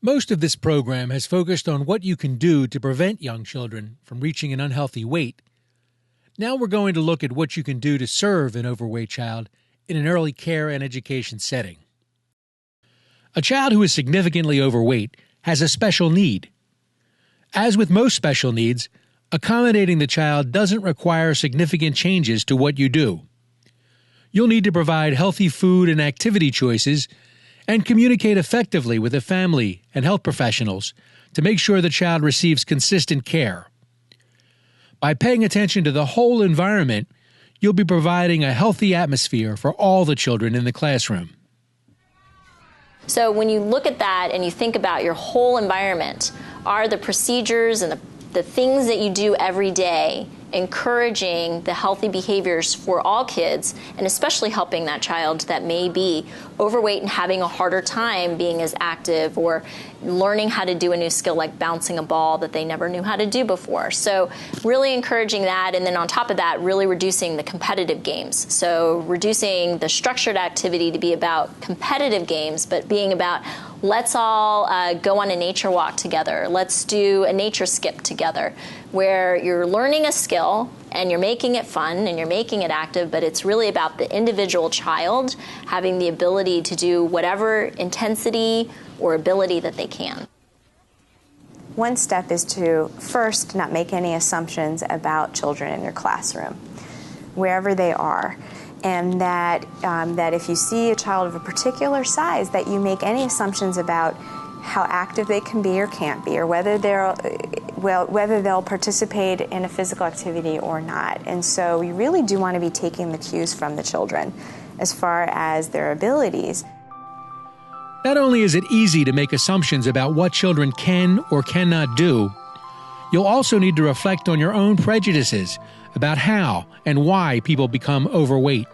Most of this program has focused on what you can do to prevent young children from reaching an unhealthy weight. Now we're going to look at what you can do to serve an overweight child in an early care and education setting. A child who is significantly overweight has a special need. As with most special needs, accommodating the child doesn't require significant changes to what you do. You'll need to provide healthy food and activity choices and communicate effectively with the family and health professionals to make sure the child receives consistent care. By paying attention to the whole environment, you'll be providing a healthy atmosphere for all the children in the classroom. So when you look at that and you think about your whole environment, are the procedures and the things that you do every day encouraging the healthy behaviors for all kids, and especially helping that child that may be overweight and having a harder time being as active or learning how to do a new skill like bouncing a ball that they never knew how to do before. So really encouraging that, and then on top of that, really reducing the competitive games. So reducing the structured activity to be about competitive games, but being about let's all go on a nature walk together. Let's do a nature skip together, where you're learning a skill and you're making it fun and you're making it active, but it's really about the individual child having the ability to do whatever intensity or ability that they can. One step is to first not make any assumptions about children in your classroom, wherever they are. And that if you see a child of a particular size, that you make any assumptions about how active they can be or can't be, or whether they'll participate in a physical activity or not. And so you really do want to be taking the cues from the children as far as their abilities. Not only is it easy to make assumptions about what children can or cannot do, you'll also need to reflect on your own prejudices about how and why people become overweight.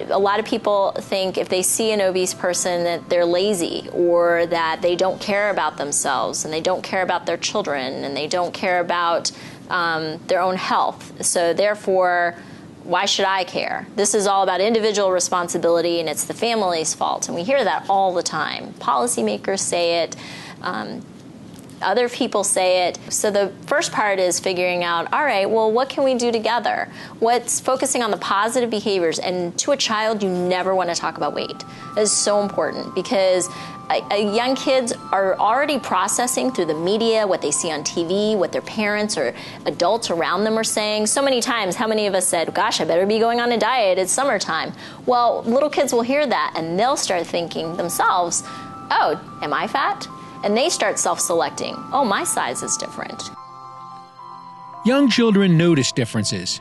A lot of people think if they see an obese person that they're lazy, or that they don't care about themselves and they don't care about their children and they don't care about their own health. So therefore, why should I care? This is all about individual responsibility and it's the family's fault. And we hear that all the time. Policymakers say it. Other people say it. So the first part is figuring out, all right, well, what can we do together? What's focusing on the positive behaviors? And to a child, you never want to talk about weight. That is so important, because young kids are already processing through the media what they see on TV, what their parents or adults around them are saying. So many times, how many of us said, gosh, I better be going on a diet, it's summertime. Well, little kids will hear that and they'll start thinking themselves, oh, am I fat? And they start self-selecting. Oh, my size is different. Young children notice differences.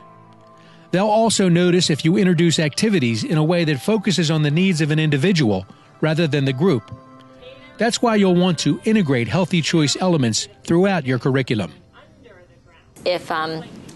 They'll also notice if you introduce activities in a way that focuses on the needs of an individual rather than the group. That's why you'll want to integrate healthy choice elements throughout your curriculum. If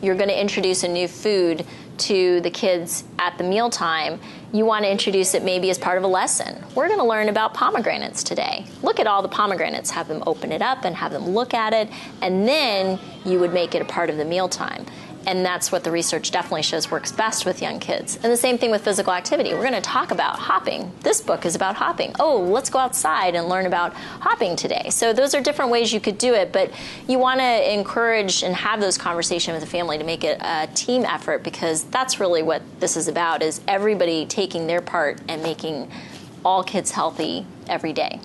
you're going to introduce a new food to the kids at the mealtime, you want to introduce it maybe as part of a lesson. We're going to learn about pomegranates today. Look at all the pomegranates, have them open it up and have them look at it, and then you would make it a part of the mealtime. And that's what the research definitely shows works best with young kids. And the same thing with physical activity. We're going to talk about hopping. This book is about hopping. Oh, let's go outside and learn about hopping today. So those are different ways you could do it, but you want to encourage and have those conversations with the family to make it a team effort, because that's really what this is about, is everybody taking their part and making all kids healthy every day.